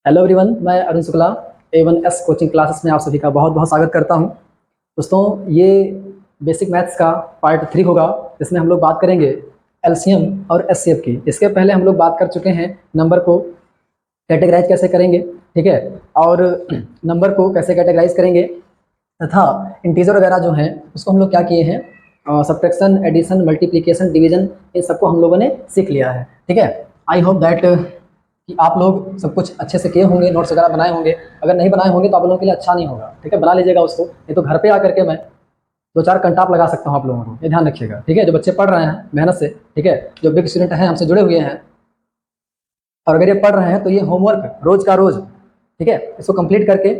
Hello everyone, मैं Arun Shukla A1S coaching classes में आप सभी का बहुत बहुत स्वागत करता हूं। दोस्तों, ये बेसिक मैथ्स का पार्ट 3 होगा, जिसमें हम लोग बात करेंगे एलसीएम और एचसीएफ की। इसके पहले हम लोग बात कर चुके हैं नंबर को कैटेगराइज कैसे करेंगे, ठीक है, और नंबर को कैसे कैटेगराइज करेंगे तथा इंटीजर वगैरह जो हैं उसको हम लोग क्या किए हैं, सब्ट्रैक्शन, एडिशन, मल्टीप्लिकेशन, डिवीजन, इन सबको हम लोगों ने सीख लिया है। ठीक है, आई होप दैट कि आप लोग सब कुछ अच्छे से किए होंगे, नोट्स वगैरह बनाए होंगे। अगर नहीं बनाए होंगे तो आप लोगों के लिए अच्छा नहीं होगा, ठीक है, बना लीजिएगा उसको। नहीं तो घर पे आकर के मैं 2-4 कंटाप लगा सकता हूँ आप लोगों को, ये ध्यान रखिएगा। ठीक है, जो बच्चे पढ़ रहे हैं मेहनत से, ठीक है, जो बिग स्टूडेंट हैं, हमसे जुड़े हुए हैं, और अगर ये पढ़ रहे हैं तो ये होमवर्क रोज का रोज, ठीक है, इसको कंप्लीट करके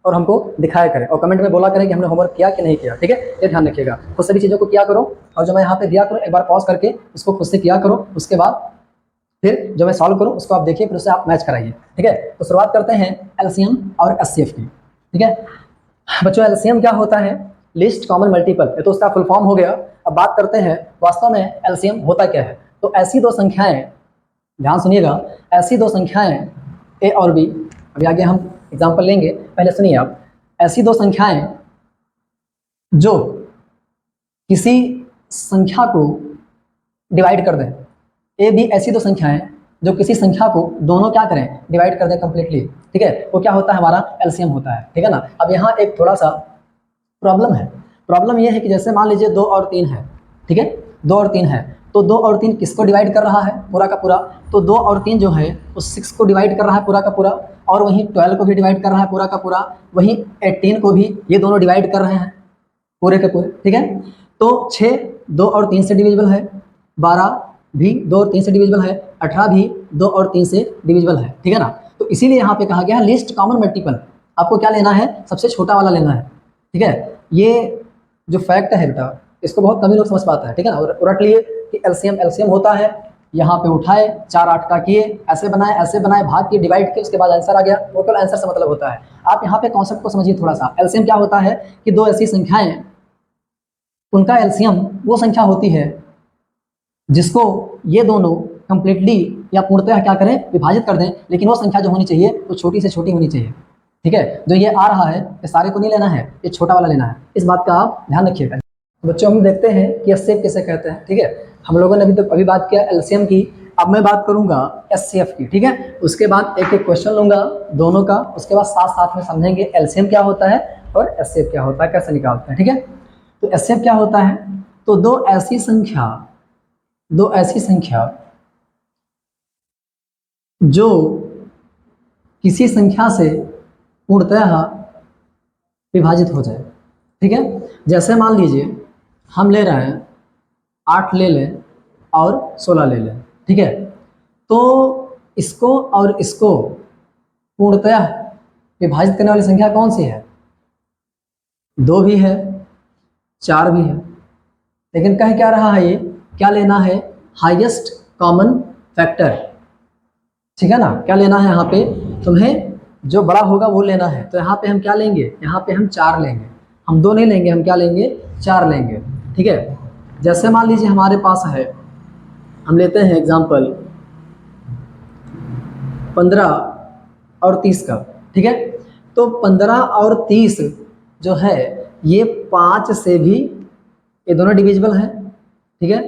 और हमको दिखाया करें और कमेंट में बोला करें कि हमने होमवर्क किया कि नहीं किया। ठीक है, ये ध्यान रखिएगा। खुद सभी चीज़ों को किया करो, और जो मैं यहाँ पे दिया करो एक बार पॉज करके उसको खुद से किया करो। उसके बाद फिर जो मैं सॉल्व करूँ उसको आप देखिए, फिर उससे आप मैच कराइए। ठीक है, तो शुरुआत करते हैं एलसीएम और एचसीएफ की। ठीक है बच्चों, एलसीएम क्या होता है? लिस्ट कॉमन मल्टीपल, ये तो उसका फुल फॉर्म हो गया। अब बात करते हैं वास्तव में एलसीएम होता क्या है। तो ऐसी दो संख्याएं, ध्यान सुनिएगा, ऐसी दो संख्याएं ए और बी, अभी आगे हम एग्जाम्पल लेंगे, पहले सुनिए आप। ऐसी दो संख्याएं जो किसी संख्या को डिवाइड कर दें, ए बी ऐसी दो संख्याएं जो किसी संख्या को दोनों क्या करें, डिवाइड कर दें कंप्लीटली। ठीक है, वो क्या होता है, हमारा एलसीएम होता है। ठीक है ना। अब यहाँ एक थोड़ा सा प्रॉब्लम है। प्रॉब्लम ये है कि जैसे मान लीजिए 2 और 3 है, ठीक है, 2 और 3 है, तो 2 और 3 किसको डिवाइड कर रहा है, पूरा का पूरा। तो 2 और 3 जो है वो 6 को डिवाइड कर रहा है पूरा का पूरा, और वहीं 12 को भी डिवाइड कर रहा है पूरा का पूरा, वहीं 18 को भी ये दोनों डिवाइड कर रहे हैं पूरे के पूरे। ठीक है, तो 6 2 और 3 से डिविजिबल है, 12 भी 2 और 3 से डिविजिबल है, 18 भी 2 और 3 से डिविजिबल है। ठीक है ना। तो इसीलिए यहाँ पे कहा गया है लिस्ट कॉमन मल्टीपल। आपको क्या लेना है, सबसे छोटा वाला लेना है। ठीक है, ये जो फैक्ट है बेटा, इसको बहुत कम ही लोग समझ पाता है। ठीक है ना। और रट लिए कि एलसीएम एलसीएम होता है, यहाँ पे उठाए 4 8 का किए, ऐसे बनाए, भाग किए, डिवाइड किए, उसके बाद आंसर आ गया। वो केवल आंसर से मतलब होता है। आप यहाँ पे कॉन्सेप्ट को समझिए थोड़ा सा। एलसीएम क्या होता है कि दो ऐसी संख्याएं, उनका एलसीएम वो संख्या होती है जिसको ये दोनों कंप्लीटली या पूर्णतः क्या करें, विभाजित कर दें। लेकिन वो संख्या जो होनी चाहिए वो छोटी से छोटी होनी चाहिए। ठीक है, जो ये आ रहा है ये सारे को नहीं लेना है, ये छोटा वाला लेना है। इस बात का आप ध्यान रखिएगा। बच्चों, हम देखते हैं कि एचसीएफ किसे कहते हैं। ठीक है, हम लोगों ने अभी बात किया एलसीएम की, अब मैं बात करूंगा एचसीएफ की। ठीक है, उसके बाद एक एक क्वेश्चन लूंगा दोनों का, उसके बाद साथ साथ में समझेंगे एलसीएम क्या होता है और एचसीएफ क्या होता है, कैसे निकालते हैं। ठीक है, तो एचसीएफ क्या होता है? तो दो ऐसी संख्या जो किसी संख्या से पूर्णतः विभाजित हो जाए। ठीक है, जैसे मान लीजिए हम ले रहे हैं 8 ले लें और 16 ले लें। ठीक है, तो इसको और इसको पूर्णतः विभाजित करने वाली संख्या कौन सी है? 2 भी है, 4 भी है। लेकिन कह क्या रहा है, ये क्या लेना है, हाईएस्ट कॉमन फैक्टर। ठीक है ना, क्या लेना है यहाँ पे, तुम्हें जो बड़ा होगा वो लेना है। तो यहाँ पे हम क्या लेंगे, यहाँ पे हम 4 लेंगे, हम 2 नहीं लेंगे, हम क्या लेंगे, 4 लेंगे। ठीक है, जैसे मान लीजिए हमारे पास है, हम लेते हैं एग्जाम्पल 15 और 30 का। ठीक है, तो 15 और 30 जो है ये 5 से भी, ये दोनों डिविजिबल हैं। ठीक है,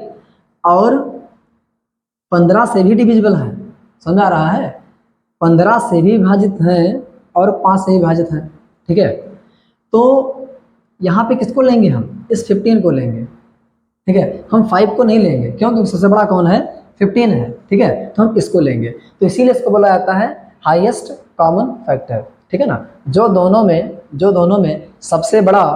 और 15 से भी डिविजिबल है। समझ आ रहा है, 15 से भी विभाजित हैं और 5 से भी विभाजित हैं। ठीक है, तो यहाँ पे किसको लेंगे, हम इस 15 को लेंगे। ठीक है, हम 5 को नहीं लेंगे, क्यों? क्योंकि सबसे बड़ा कौन है, 15 है। ठीक है, तो हम इसको लेंगे। तो इसीलिए इसको बोला जाता है हाईएस्ट कॉमन फैक्टर। ठीक है ना, जो दोनों में सबसे बड़ा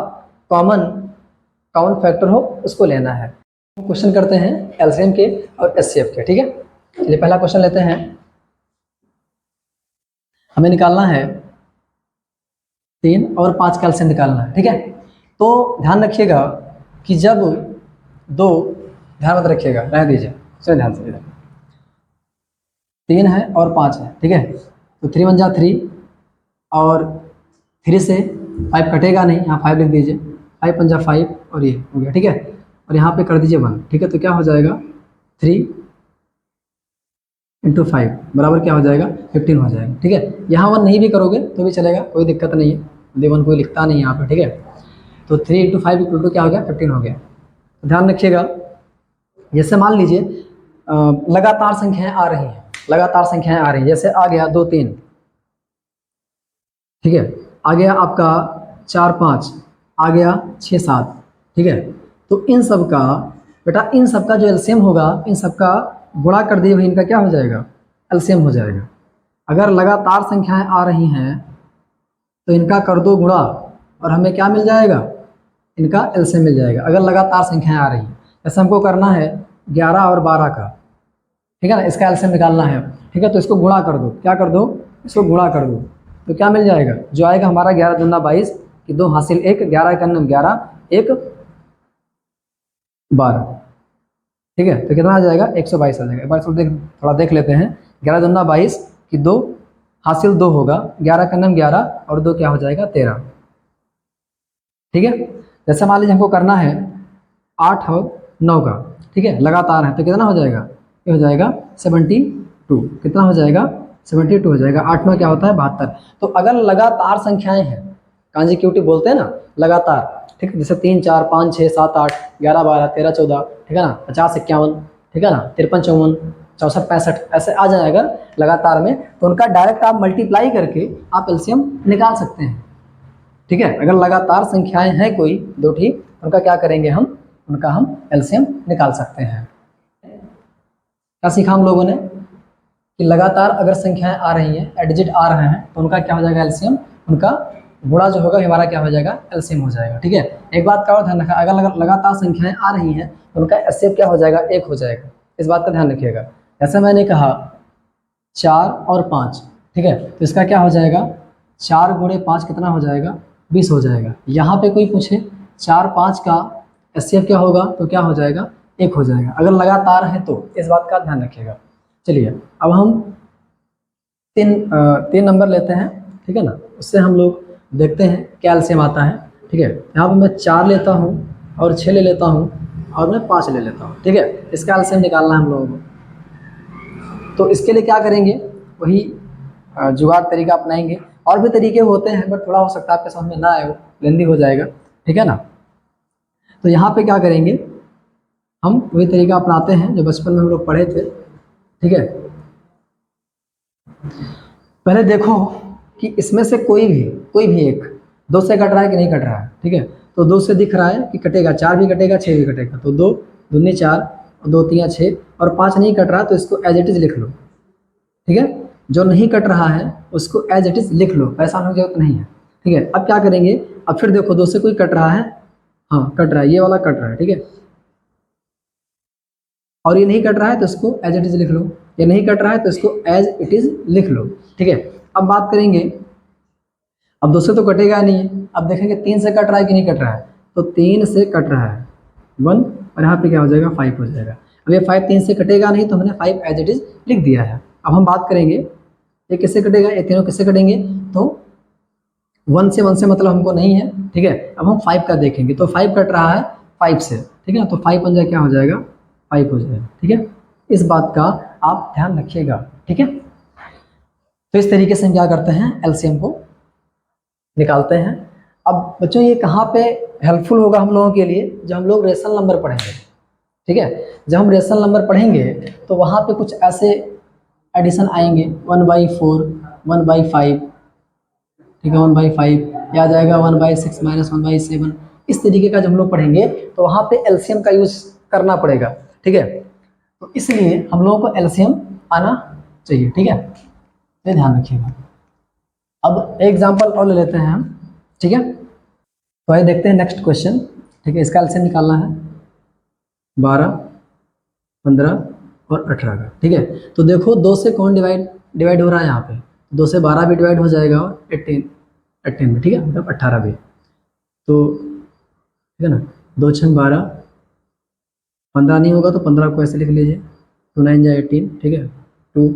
कॉमन फैक्टर हो उसको लेना है। क्वेश्चन करते हैं एलसीएम के और एचसीएफ के। ठीक है, चलिए पहला क्वेश्चन लेते हैं। हमें निकालना है 3 और 5 का एलसीएम निकालना है। ठीक है, तो ध्यान रखिएगा कि जब दो, ध्यान मत रखिएगा, रहने दीजिए, सुनिए ध्यान से। 3 है और 5 है। ठीक है, तो 3 1 जा 3, और 3 से 5 कटेगा नहीं, यहाँ 5 लिख दीजिए, 5 5 जा 5, और ये हो गया। ठीक है, और यहाँ पे कर दीजिए 1। ठीक है, तो क्या हो जाएगा, 3 इंटू 5 बराबर क्या हो जाएगा 15 हो जाएगा। ठीक है, यहाँ 1 नहीं भी करोगे तो भी चलेगा, कोई दिक्कत नहीं है, D1 कोई लिखता नहीं यहाँ पे। ठीक है, तो 3 इंटू 5 इक्वल टू क्या हो गया 15 हो गया। तो ध्यान रखिएगा, जैसे मान लीजिए लगातार संख्याएं आ रही हैं, लगातार संख्याएं आ रही हैं, जैसे आ गया 2 3, ठीक है, आ गया आपका 4 5, आ गया 6 7। ठीक है, तो इन सब का बेटा, इन सब का जो एलसीएम होगा, इन सब का गुणा कर दिए हुए इनका क्या हो जाएगा एलसीएम हो जाएगा। अगर लगातार संख्याएं आ रही हैं तो इनका कर दो गुणा और हमें क्या मिल जाएगा, इनका एलसीएम मिल जाएगा। अगर लगातार संख्याएं आ रही हैं, जैसे हमको करना है 11 और 12 का, ठीक है ना, इसका एलसीएम निकालना है। ठीक है, तो इसको गुणा कर दो, क्या कर दो, इसको गुणा कर दो, तो क्या मिल जाएगा, जो आएगा हमारा 11 दूना 22 कि 2 हासिल 1, 11 का 11 1 12। ठीक है, तो कितना आ जाएगा 122 आ जाएगा। एक बार थोड़ा देख लेते हैं, 11 दूना 22 कि 2 हासिल 2 होगा, 11 का 11 और 2 क्या हो जाएगा 13। ठीक है, जैसे मान लीजिए हमको करना है 8 और 9 का, ठीक है, लगातार है, तो कितना हो जाएगा, ये हो जाएगा 72। कितना हो जाएगा 72 हो जाएगा। 8 9 क्या होता है 72। तो अगर लगातार संख्याएं हैं, कॉन्जिक्यूटिव बोलते हैं ना, लगातार, ठीक है, जैसे 3 4 5 6 7 8 11 12 13 14, ठीक है ना, 50 51, ठीक है ना, 53 54 64 65 ऐसे आ जाएगा लगातार में, तो उनका डायरेक्ट आप मल्टीप्लाई करके आप एलसीएम निकाल सकते हैं। ठीक है, अगर लगातार संख्याएं हैं कोई दो ठीक, उनका क्या करेंगे हम, उनका हम एलसीएम निकाल सकते हैं। क्या सीखा हम लोगों ने कि लगातार अगर संख्याएं आ रही हैं, डिजिट आ रहे हैं, तो उनका क्या हो जाएगा एलसीएम, उनका गुणा जो होगा हमारा क्या हो जाएगा एलसीएम हो जाएगा। ठीक है, एक बात का और ध्यान रखा, अगर लगातार संख्याएं आ रही हैं तो उनका एचसीएफ क्या हो जाएगा 1 हो जाएगा। इस बात का ध्यान रखिएगा। जैसे मैंने कहा 4 और 5, ठीक है, तो इसका क्या हो जाएगा 4 गुणे 5 कितना हो जाएगा 20 हो जाएगा। यहाँ पे कोई पूछे 4 5 का एचसीएफ क्या होगा, तो क्या हो जाएगा 1 हो जाएगा, अगर लगातार है तो। इस बात का ध्यान रखिएगा। चलिए अब हम तीन नंबर लेते हैं, ठीक है ना, उससे हम लोग देखते हैं क्या एलसीएम आता है। ठीक है, यहाँ पर मैं 4 लेता हूँ और 6 ले लेता हूँ और मैं 5 ले लेता हूँ। ठीक है, इसका एलसीएम निकालना है हम लोगों को। तो इसके लिए क्या करेंगे, वही जुगाड़ तरीका अपनाएंगे। और भी तरीके होते हैं बट थोड़ा हो सकता है आपके समझ में ना आए, वो लेंदी हो जाएगा। ठीक है ना, तो यहाँ पे क्या करेंगे, हम वही तरीका अपनाते हैं जो बचपन में हम लोग पढ़े थे। ठीक है, पहले देखो कि इसमें से कोई भी एक 2 से कट रहा है कि नहीं कट रहा है। ठीक है, तो 2 से दिख रहा है कि कटेगा, 4 भी कटेगा 6 भी कटेगा, तो 2 दूनी 4 और 2 3 6 और 5 नहीं कट रहा तो इसको एज इट इज लिख लो। ठीक है, जो नहीं कट रहा है उसको एज इट इज लिख लो, परेशान होने की जरूरत नहीं है। ठीक है, अब क्या करेंगे, अब फिर देखो 2 से कोई कट रहा है, हाँ कट रहा है, ये वाला कट रहा है। ठीक है, और ये नहीं कट रहा है तो इसको एज इट इज लिख लो, ये नहीं कट रहा है तो इसको एज इट इज लिख लो। ठीक है, अब बात करेंगे, अब 2 से तो कटेगा नहीं है, अब देखेंगे 3 से कट रहा है कि नहीं कट रहा है, तो 3 से कट रहा है 1 और यहाँ पे क्या हो जाएगा 5 हो जाएगा। अब ये 5 3 से कटेगा नहीं तो हमने 5 एज इट इज लिख दिया है। अब हम बात करेंगे ये किससे कटेगा, ये तीनों किससे कटेंगे, तो 1 से मतलब हमको नहीं है। ठीक है, अब हम 5 का देखेंगे, तो 5 कट रहा है 5 से, ठीक है ना, तो 5 पंजा क्या हो जाएगा 5 हो जाएगा। ठीक है, इस बात का आप ध्यान रखिएगा। ठीक है, तो इस तरीके से हम क्या करते हैं एलसीएम को निकालते हैं। अब बच्चों ये कहाँ पे हेल्पफुल होगा हम लोगों के लिए, जब हम लोग रेशनल नंबर पढ़ेंगे। ठीक है, जब हम रेशनल नंबर पढ़ेंगे तो वहाँ पे कुछ ऐसे एडिशन आएंगे 1/4 1/5, ठीक है 1/5, या जाएगा 1/6 माइनस 1/7, इस तरीके का जब हम लोग पढ़ेंगे तो वहाँ पे एलसीएम का यूज करना पड़ेगा। ठीक है, तो इसलिए हम लोगों को एलसीएम आना चाहिए। ठीक है, ये ध्यान रखिएगा। अब एग्जाम्पल और ले लेते हैं हम। ठीक है, तो आइए देखते हैं नेक्स्ट क्वेश्चन। ठीक है, इसका एलसीएम निकालना है 12 15 और 18 का। ठीक है, तो देखो 2 से कौन डिवाइड हो रहा है, यहाँ पे 2 से 12 भी डिवाइड हो जाएगा और 18 में, ठीक है, मतलब 18 भी। तो ठीक है ना, 2 6 12, 15 नहीं होगा तो 15 को ऐसे लिख लीजिए, 2 9 जा 18, ठीक है, 2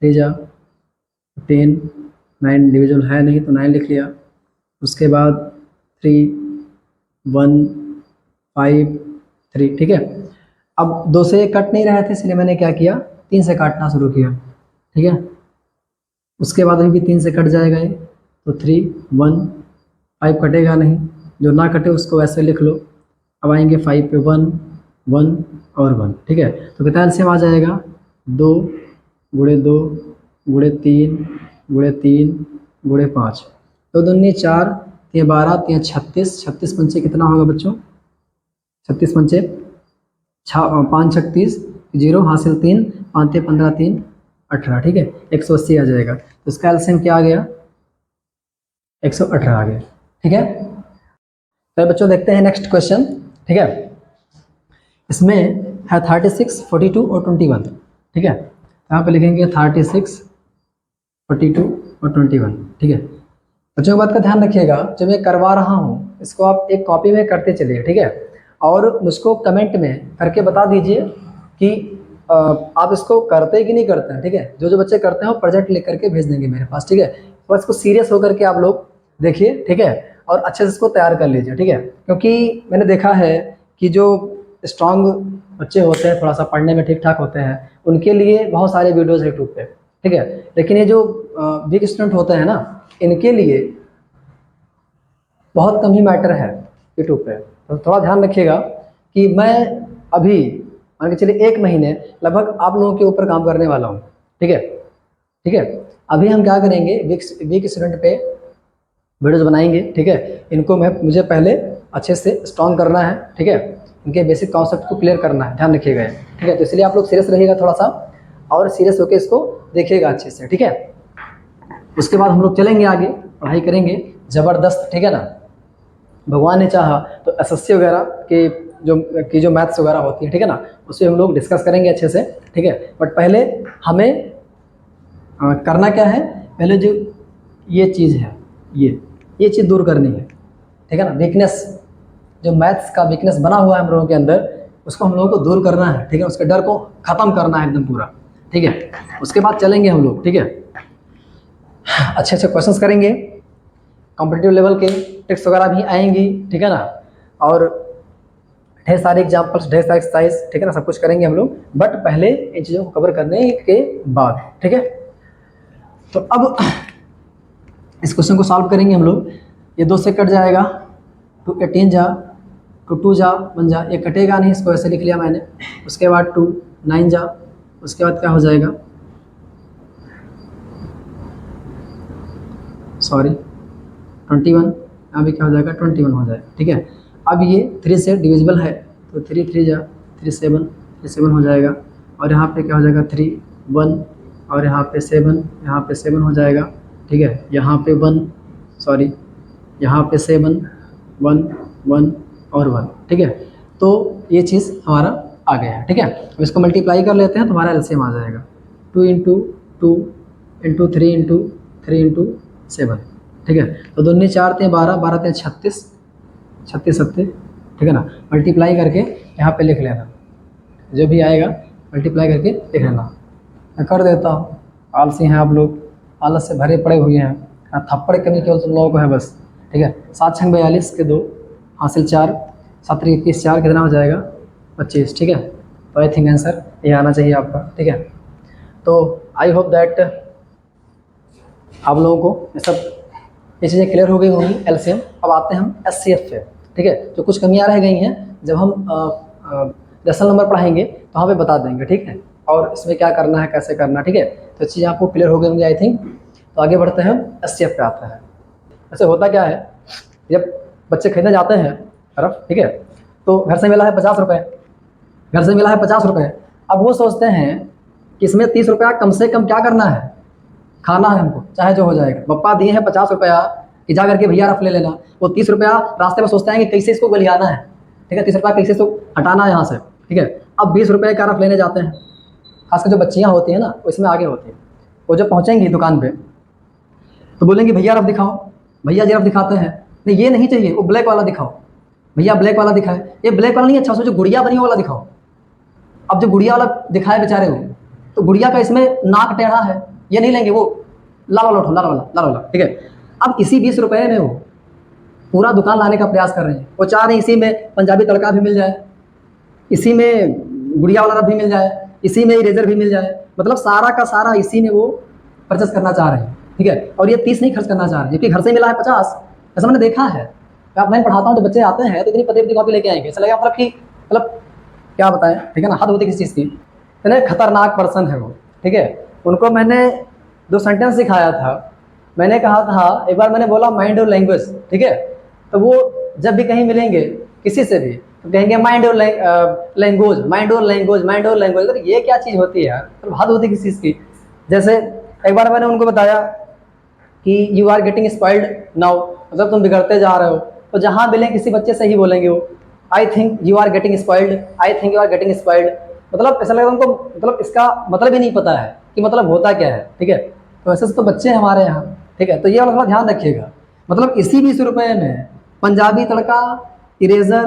3 जा 10, 9 डिविजल है नहीं तो 9 लिख लिया। उसके बाद 3 1 5 3, ठीक है। अब 2 से कट नहीं रहे थे इसलिए मैंने क्या किया 3 से काटना शुरू किया, ठीक है। उसके बाद अभी भी 3 से कट जाएगा ये, तो 3 1 5 कटेगा नहीं, जो ना कटे उसको ऐसे लिख लो। अब आएंगे 5 पे 1 1 और 1, ठीक है। तो कितना एलसीएम आ जाएगा, 2 गुणे 2 गुणे 3 गुणे 3 गुणे 5, तो 2 दूनी 4, 3 12, 3 36, 36 पंचे कितना होगा बच्चों, 36 पंचे 5 36 0 हासिल 3 5 15 3 18, ठीक है। 180 आ जाएगा, तो इसका एलसीएम क्या आ गया, 118 आ गया, ठीक है। तो बच्चों देखते हैं नेक्स्ट क्वेश्चन, ठीक है। इसमें है 36 42 और 21, ठीक है। यहाँ पे लिखेंगे 36 42 और 21, ठीक है। बच्चों की बात का ध्यान रखिएगा, जो मैं करवा रहा हूँ इसको आप एक कॉपी में करते चलिए, ठीक है। और मुझको कमेंट में करके बता दीजिए कि आप इसको करते कि नहीं करते हैं, ठीक है। जो जो बच्चे करते हैं वो प्रोजेक्ट लिख करके भेज देंगे मेरे पास, ठीक है। तो इसको सीरियस होकर के आप लोग देखिए, ठीक है, और अच्छे से इसको तैयार कर लीजिए, ठीक है। क्योंकि मैंने देखा है कि जो स्ट्रांग बच्चे होते हैं, थोड़ा सा पढ़ने में ठीक ठाक होते हैं, उनके लिए बहुत सारे वीडियोज़ यूट्यूब पे, ठीक है। लेकिन ये जो वीक स्टूडेंट होते हैं ना, इनके लिए बहुत कम ही मैटर है यूट्यूब पे। तो थोड़ा ध्यान रखिएगा कि मैं अभी मान के चलिए 1 महीने लगभग आप लोगों के ऊपर काम करने वाला हूँ, ठीक है, ठीक है। अभी हम क्या करेंगे, वीक स्टूडेंट पे वीडियोज़ बनाएंगे, ठीक है। इनको मुझे पहले अच्छे से स्ट्रॉन्ग करना है, ठीक है। इनके बेसिक कॉन्सेप्ट को क्लियर करना है, ध्यान रखिएगा, ठीक है। तो इसलिए आप लोग सीरियस रहिएगा थोड़ा सा, और सीरियस होकर इसको देखिएगा अच्छे से, ठीक है। उसके बाद हम लोग चलेंगे आगे, पढ़ाई करेंगे ज़बरदस्त, ठीक है ना। भगवान ने चाहा तो एसएससी वगैरह के जो मैथ्स वगैरह होती है, ठीक है ना, उसे हम लोग डिस्कस करेंगे अच्छे से, ठीक है। बट पहले हमें करना क्या है, पहले जो ये चीज़ है, ये चीज़ दूर करनी है, ठीक है ना। वीकनेस, जो मैथ्स का वीकनेस बना हुआ है हम लोगों के अंदर, उसको हम लोगों को दूर करना है, ठीक है। उसके डर को ख़त्म करना है एकदम पूरा, ठीक है। उसके बाद चलेंगे हम लोग, ठीक है। अच्छे अच्छे क्वेश्चंस करेंगे, कॉम्पिटिटिव लेवल के ट्रिक्स वगैरह भी आएंगी, ठीक है ना। और ढेर सारे एग्जाम्पल्स, ढेर सारे एक्सरसाइज, ठीक है ना, सब कुछ करेंगे हम लोग। बट पहले इन चीज़ों को कवर करने के बाद, ठीक है। तो अब इस क्वेश्चन को सॉल्व करेंगे हम लोग। ये 2 से कट जाएगा, 2 18 जा, 2 2 जा 1 जा, ये कटेगा नहीं, इसको ऐसे लिख लिया मैंने। उसके बाद 2 9 जा, उसके बाद क्या हो जाएगा, सॉरी 21, यहाँ भी क्या हो जाएगा, 21 हो जाएगा, ठीक है। अब ये 3 से डिविजिबल है, तो 3 3 जा 3 7 हो जाएगा। और यहाँ पे क्या हो जाएगा, 3 1, और यहाँ पे 7, यहाँ पे 7 हो जाएगा, ठीक है। यहाँ पे 1, सॉरी यहाँ पे 7 1 1 और 1, ठीक है। तो ये चीज़ हमारा आ गया है, ठीक है। अब इसको मल्टीप्लाई कर लेते हैं तो हमारा एलसीएम आ जाएगा 2 × 2 × 3 × 3 × 7, ठीक है। तो 2 4 3 12 12 3 36 36 सत्ते, ठीक है ना। मल्टीप्लाई करके यहाँ पे लिख लेना, जो भी आएगा मल्टीप्लाई करके लिख लेना। मैं कर देता हूँ, आलसी हैं आप लोग, आलस से भरे पड़े हुए हैं, थप्पड़ कमी केवल तुम लोगों को है बस, ठीक है। 7 6 42 के 2 हासिल 4 7 21 4 कितना हो जाएगा, 25, ठीक है। तो आई थिंक आंसर ये आना चाहिए आपका, ठीक है। तो आई होप दैट आप लोगों को ये चीज़ें क्लियर हो गई होंगी एलसीएम। अब आते हैं हम एचसीएफ पे, ठीक है। जो कुछ कमियां रह गई हैं, जब हम लेसन नंबर पढ़ाएंगे तो वहाँ पे बता देंगे, ठीक है। और इसमें क्या करना है, कैसे करना, ठीक है। तो चीज़ें आपको क्लियर हो गई होंगी आई थिंक। तो आगे बढ़ते हैं, हम एचसीएफ पे आते हैं। ऐसे होता क्या है, जब बच्चे खरीदने जाते हैं तरफ, ठीक है, तो घर से मिला है 50 रुपये, घर से मिला है 50 रुपये। अब वो सोचते हैं कि इसमें 30 रुपया कम से कम क्या करना है, खाना है हमको, चाहे जो हो जाएगा। पप्पा दिए हैं 50 रुपया कि जा करके भैया रफ ले लेना। वो 30 रुपया रास्ते में सोचते हैं कि कैसे इसको गलियाना है, ठीक है, 30 रुपया कैसे इसको हटाना है यहाँ से, ठीक है। अब 20 रुपये का रफ लेने जाते हैं, खासकर जो बच्चियाँ होती हैं ना, वो इसमें आगे होती हैं। वो जब पहुँचेंगी दुकान पे तो बोलेंगे भैया रफ दिखाओ, भैया जी रफ दिखाते हैं, नहीं ये नहीं चाहिए, वो ब्लैक वाला दिखाओ, भैया ब्लैक वाला दिखाए, ये ब्लैक वाला नहीं अच्छा, उसमें जो गुड़िया बनी वाला दिखाओ। अब जो गुड़िया वाला दिखाए बेचारे वो, तो गुड़िया का इसमें नाक टेढ़ा है, ये नहीं लेंगे, वो लाल वाला उठो, लाल वाला, ठीक है। अब इसी 20 रुपये में वो पूरा दुकान लाने का प्रयास कर रहे हैं। वो चाह रहे हैं इसी में पंजाबी तड़का भी मिल जाए, इसी में गुड़िया वाला रफ भी मिल जाए, इसी में इरेजर भी मिल जाए, मतलब सारा का सारा इसी में वो परचेस करना चाह रहे हैं, ठीक है। और ये 30 नहीं खर्च करना चाह रहे, जबकि घर से मिला है 50। ऐसा मैंने देखा है, आप मैं पढ़ाता हूँ तो बच्चे आते हैं तो इतनी पतली कॉपी लेके आएंगे, ऐसा लगेगा मतलब कि मतलब क्या बताएं, ठीक है ना, हद होती किसी चीज़ की। इतने खतरनाक पर्सन है वो, ठीक है। उनको मैंने 2 सेंटेंस सिखाया था। मैंने कहा था, एक बार मैंने बोला माइंड और लैंग्वेज, ठीक है। तो वो जब भी कहीं मिलेंगे किसी से भी तो कहेंगे माइंड और लैंग्वेज, माइंड और लैंग्वेज, माइंड और लैंग्वेज। तो ये क्या चीज़ होती है यार, तो हद होती किसी चीज़ की। जैसे एक बार मैंने उनको बताया कि you are getting spoiled now, मतलब तुम बिगड़ते जा रहे हो। तो जहाँ मिले किसी बच्चे से ही बोलेंगे वो, I think you are getting spoiled, I think you are getting spoiled. मतलब ऐसा लगता है उनको, मतलब इसका मतलब ही नहीं पता है कि मतलब होता क्या है, ठीक है। तो ऐसे तो बच्चे हैं हमारे यहाँ, ठीक है। तो ये वाला थोड़ा ध्यान रखिएगा। मतलब इसी 20 रुपये में पंजाबी तड़का, इरेजर,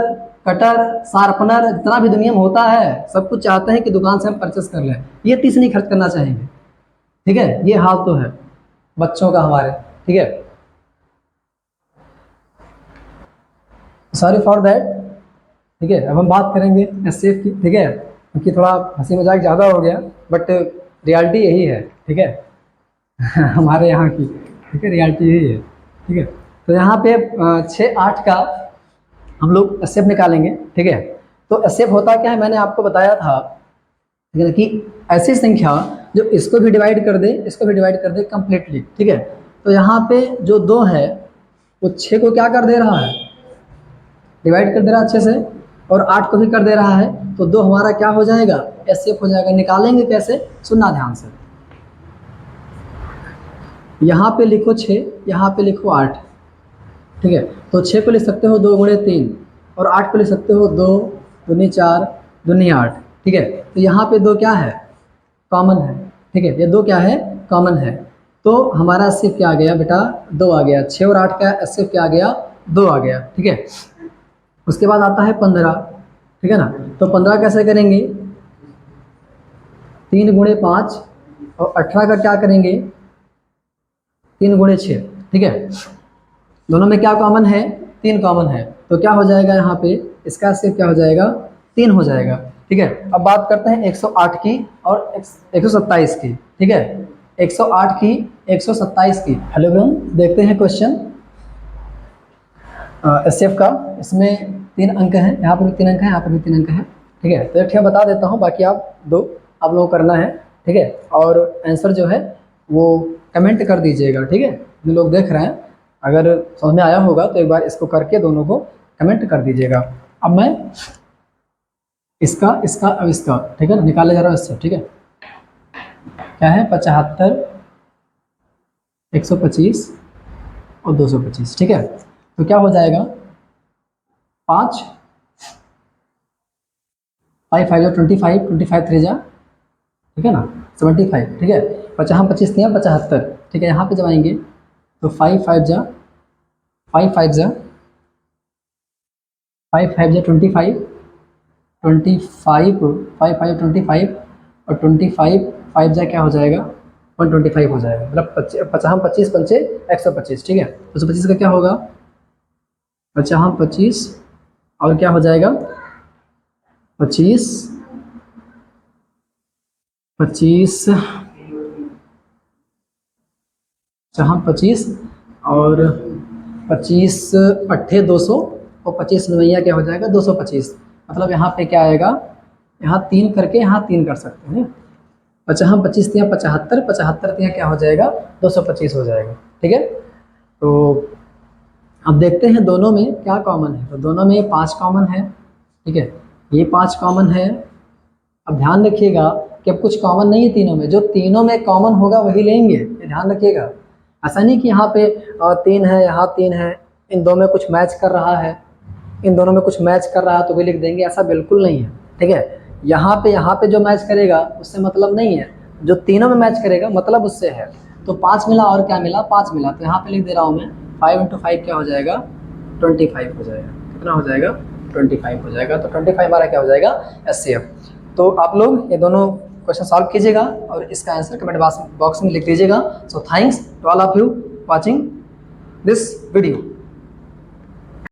कटर, शार्पनर, जितना भी दुनिया में होता है सब कुछ चाहते हैं कि दुकान से हम परचेस कर लें। ये 30 नहीं खर्च करना चाहेंगे, ठीक है। ये हाल तो है बच्चों का हमारे, ठीक है। सॉरी फॉर दैट, ठीक है। अब हम बात करेंगे एससीएफ की, ठीक है, क्योंकि थोड़ा हंसी मजाक ज़्यादा हो गया, बट रियलिटी यही है, ठीक है। हमारे यहाँ की, ठीक है, रियलिटी यही है, ठीक है। तो यहाँ पे 6-8 का हम लोग एससीएफ निकालेंगे, ठीक है। तो एससीएफ होता क्या है, मैंने आपको बताया था, ठीक है, कि ऐसी संख्या जो इसको भी डिवाइड कर दे, इसको भी डिवाइड कर दे कम्प्लीटली, ठीक है। तो यहाँ पे जो 2 है वो 6 को क्या कर दे रहा है, डिवाइड कर दे रहा है अच्छे से, और 8 को भी कर दे रहा है। तो 2 हमारा क्या हो जाएगा, एससीएफ हो जाएगा। निकालेंगे कैसे, सुनना ध्यान से। यहाँ पे लिखो 6, यहाँ पे लिखो 8, ठीक है। तो 6 को लिख सकते हो 2 गुणे 3, और 8 को लिख सकते हो 2 दूनी 4 दूनी 8, ठीक है। तो यहाँ पे 2 क्या है, कॉमन है, ठीक है। ये 2 क्या है, कॉमन है। तो हमारा एससीएफ क्या आ गया बेटा, 2 आ गया। 6 और 8 का एससीएफ क्या आ गया, 2 आ गया, ठीक है। उसके बाद आता है 15, ठीक है ना। तो 15 कैसे करेंगे, 3 गुणे 5, और 18 का क्या करेंगे, 3 गुणे 6, ठीक है। दोनों में क्या कॉमन है, 3 कॉमन है। तो क्या हो जाएगा यहाँ पे, इसका सिर्फ क्या हो जाएगा, 3 हो जाएगा, ठीक है। अब बात करते हैं 108 की और 127 की, ठीक है। 108 की, 127 की। हेलो एवरीवन, देखते हैं क्वेश्चन एससीएफ का। इसमें 3 अंक हैं, यहाँ पर भी 3 अंक है, यहाँ पर भी 3 अंक है, ठीक है। तो एक ठीक बता देता हूँ, बाकी आप लोगों को करना है, ठीक है। और आंसर जो है वो कमेंट कर दीजिएगा, ठीक है। जो लोग देख रहे हैं, अगर समझ में आया होगा तो एक बार इसको करके दोनों को कमेंट कर दीजिएगा। अब मैं इसका अब इसका, ठीक है ना, निकाले जा रहा हूँ इससे, ठीक है। क्या है, 75, 125 और 225, ठीक है। तो क्या हो जाएगा, 5 5 5 25, 25 3 जा, ठीक है ना, 75, ठीक है। 50 25 3 75, ठीक है। यहाँ पे जब आएंगे तो 5 5 जा 5 5 जा 5 5 जा 25, 25 5 5 25, और 25 5 जा क्या हो जाएगा, 125 हो जाएगा। मतलब 50 25 पंचे 125, ठीक है। 125 का क्या होगा, 50 25 और क्या हो जाएगा, 25 25 25 और 25 अट्ठे 200, और 25 नवैया क्या हो जाएगा, 225। मतलब यहाँ पे क्या आएगा, यहाँ 3 करके यहाँ 3 कर सकते हैं। 50 25 3 75, 75 3 क्या हो जाएगा, 225 हो जाएगा, ठीक है। तो अब देखते हैं दोनों में क्या कॉमन है। तो दोनों में 5 कॉमन है, ठीक है। ये 5 कॉमन है। अब ध्यान रखिएगा कि अब कुछ कॉमन नहीं है तीनों में, जो तीनों में कॉमन होगा वही लेंगे, ये ध्यान रखिएगा। ऐसा नहीं कि यहाँ पे 3 है, यहाँ 3 है, इन दोनों में कुछ मैच कर रहा है, इन दोनों में कुछ मैच कर रहा है तो भी लिख देंगे, ऐसा बिल्कुल नहीं है, ठीक है। यहाँ पे जो मैच करेगा उससे मतलब नहीं है, जो तीनों में मैच करेगा मतलब उससे है। तो 5 मिला और क्या मिला, 5 मिला, तो यहाँ पे लिख दे रहा हूँ मैं 5 × 5 क्या हो जाएगा, 25 हो जाएगा। कितना हो जाएगा, 25 हो जाएगा। तो 25 हमारा क्या हो जाएगा, एससीएफ। तो आप लोग ये दोनों क्वेश्चन सॉल्व कीजिएगा और इसका आंसर कमेंट बॉक्स में लिख दीजिएगा। So thanks to all of you watching this video.